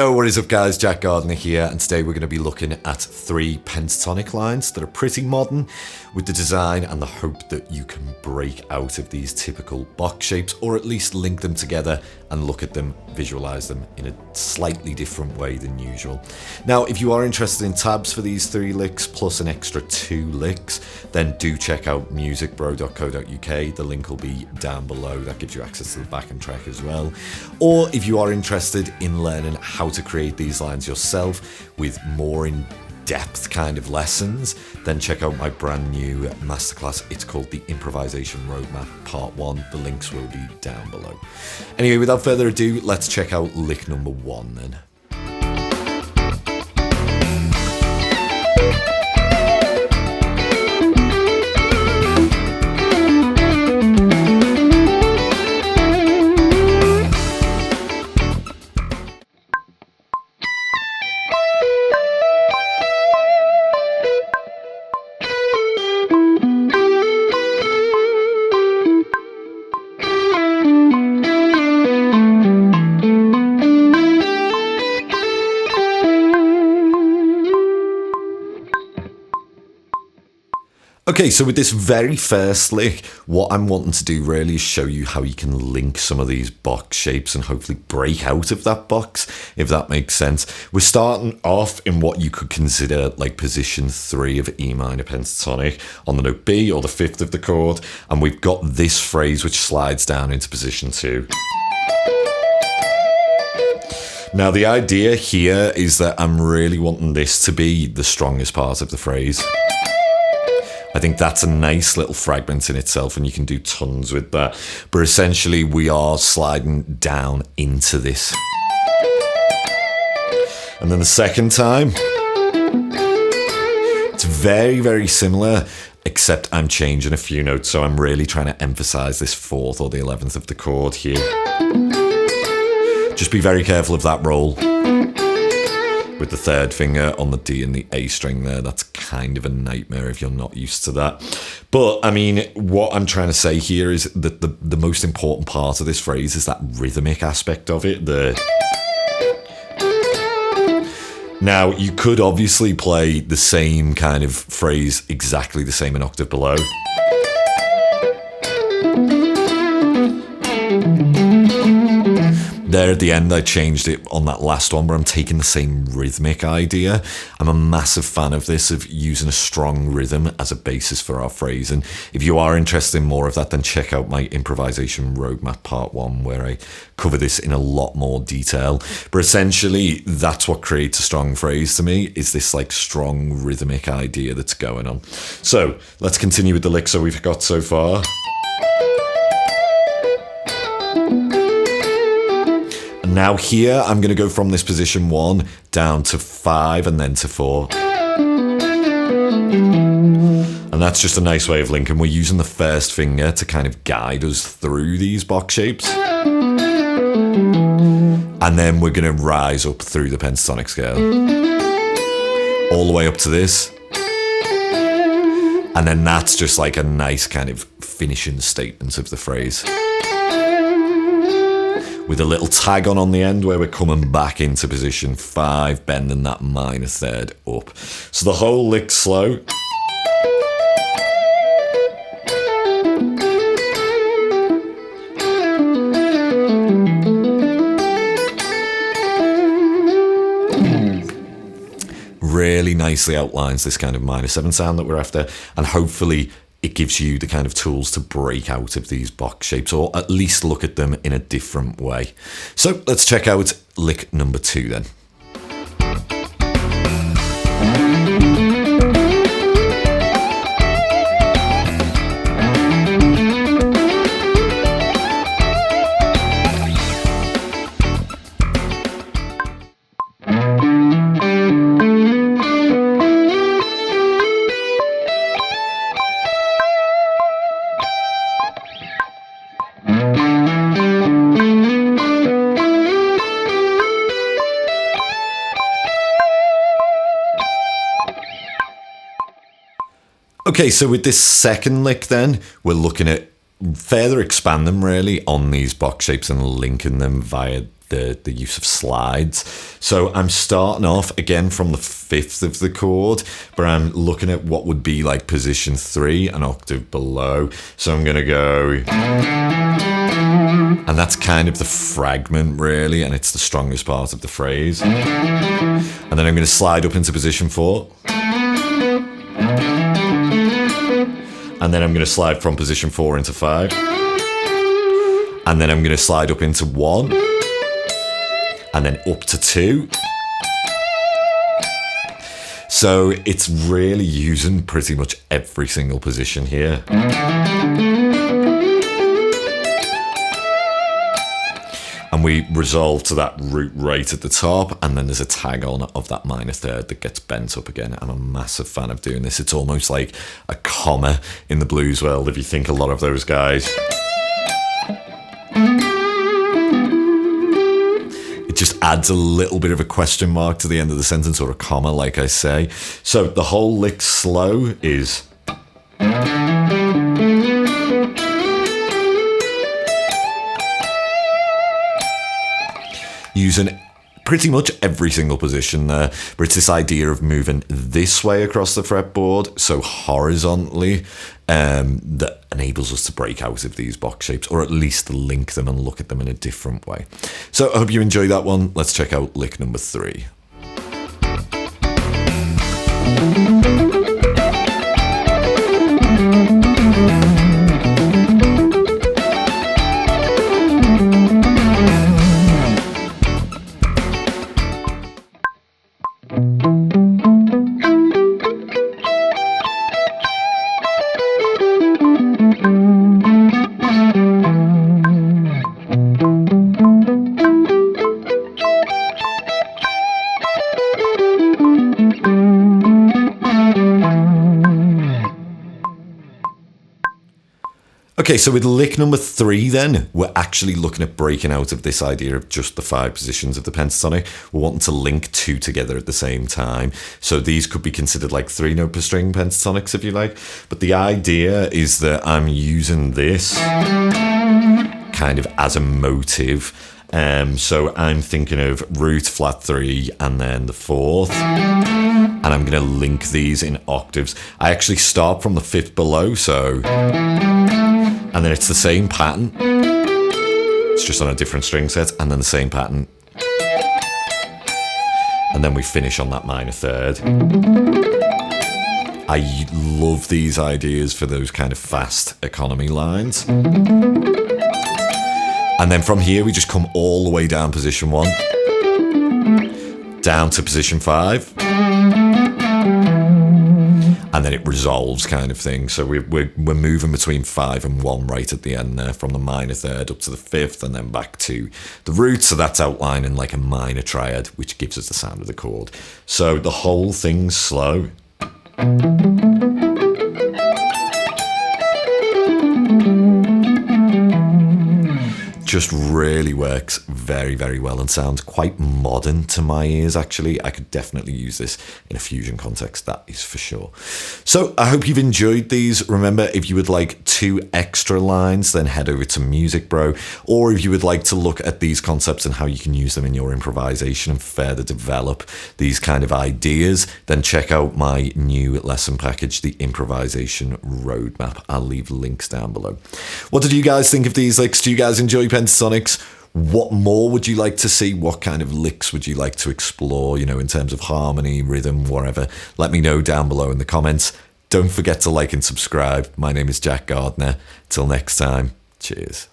Yo, what is up guys, Jack Gardiner here, and today we're going to be looking at 3 pentatonic lines that are pretty modern with the design and the hope that you can break out of these typical box shapes, or at least link them together and look at them, visualize them in a slightly different way than usual. Now, if you are interested in tabs for these 3 licks plus an extra 2 licks, then do check out musicbro.co.uk. The link will be down below. That gives you access to the backing track as well. Or if you are interested in learning how to create these lines yourself with more in-depth kind of lessons, then check out my brand new masterclass. It's called the Improvisation Roadmap Part 1. The links will be down below. Anyway, without further ado, let's check out lick number 1 then. Okay, so with this very first lick, what I'm wanting to do really is show you how you can link some of these box shapes and hopefully break out of that box, if that makes sense. We're starting off in what you could consider like position 3 of E minor pentatonic on the note B, or the 5th of the chord, and we've got this phrase which slides down into position 2. Now the idea here is that I'm really wanting this to be the strongest part of the phrase. I think that's a nice little fragment in itself, and you can do tons with that. But essentially, we are sliding down into this. And then the second time, it's very, very similar, except I'm changing a few notes. So I'm really trying to emphasize this 4th or the 11th of the chord here. Just be very careful of that roll. With the 3rd finger on the D and the A string there, that's kind of a nightmare if you're not used to that. But I mean, what I'm trying to say here is that the most important part of this phrase is that rhythmic aspect of it. Now, you could obviously play the same kind of phrase exactly the same an octave below. There at the end, I changed it on that last one, but I'm taking the same rhythmic idea. I'm a massive fan of this, of using a strong rhythm as a basis for our phrase. And if you are interested in more of that, then check out my Improvisation Roadmap Part 1, where I cover this in a lot more detail. But essentially, that's what creates a strong phrase to me, is this like strong rhythmic idea that's going on. So let's continue with the licks that we've got so far. Now here, I'm going to go from this position 1 down to 5 and then to 4. And that's just a nice way of linking. We're using the 1st finger to kind of guide us through these box shapes. And then we're going to rise up through the pentatonic scale. All the way up to this. And then that's just like a nice kind of finishing statement of the phrase, with a little tag on the end where we're coming back into position 5, bending that minor 3rd up. So the whole lick's slow. Really nicely outlines this kind of minor 7 sound that we're after, and hopefully it gives you the kind of tools to break out of these box shapes, or at least look at them in a different way. So let's check out lick number 2 then. Okay, so with this second lick then, we're looking at further expand them really on these box shapes and linking them via the use of slides. So I'm starting off again from the 5th of the chord, but I'm looking at what would be like position 3, an octave below. So I'm gonna go, and that's kind of the fragment really, and it's the strongest part of the phrase. And then I'm gonna slide up into position 4. And then I'm gonna slide from position 4 into 5. And then I'm gonna slide up into 1. And then up to 2. So it's really using pretty much every single position here. And we resolve to that root right at the top, and then there's a tag on of that minor third that gets bent up again. I'm a massive fan of doing this. It's almost like a comma in the blues world, if you think a lot of those guys. It just adds a little bit of a question mark to the end of the sentence, or a comma, like I say. So the whole lick slow is... using pretty much every single position there, but it's this idea of moving this way across the fretboard, so horizontally, that enables us to break out of these box shapes, or at least link them and look at them in a different way. So I hope you enjoy that one. Let's check out lick number 3. Okay, so with lick number 3 then, we're actually looking at breaking out of this idea of just the 5 positions of the pentatonic. We're wanting to link 2 together at the same time. So these could be considered like 3-note per string pentatonics, if you like. But the idea is that I'm using this kind of as a motive. So I'm thinking of root, flat 3, and then the 4th. And I'm going to link these in octaves. I actually start from the 5th below, so... and then it's the same pattern. It's just on a different string set, and then the same pattern. And then we finish on that minor third. I love these ideas for those kind of fast economy lines. And then from here, we just come all the way down position 1. Down to position 5. And then it resolves kind of thing. So we're moving between 5 and 1 right at the end there, from the minor third up to the 5th and then back to the root. So that's outlining like a minor triad, which gives us the sound of the chord. So the whole thing's slow. Just really works very, very well and sounds quite modern to my ears, actually. I could definitely use this in a fusion context, that is for sure. So I hope you've enjoyed these. Remember, if you would like 2 extra lines, then head over to Music Bro. Or if you would like to look at these concepts and how you can use them in your improvisation and further develop these kind of ideas, then check out my new lesson package, the Improvisation Roadmap. I'll leave links down below. What did you guys think of these licks? Do you guys enjoy Pentatonics? What more would you like to see? What kind of licks would you like to explore, you know, in terms of harmony, rhythm, whatever? Let me know down below in the comments. Don't forget to like and subscribe. My name is Jack Gardiner. Till next time, cheers.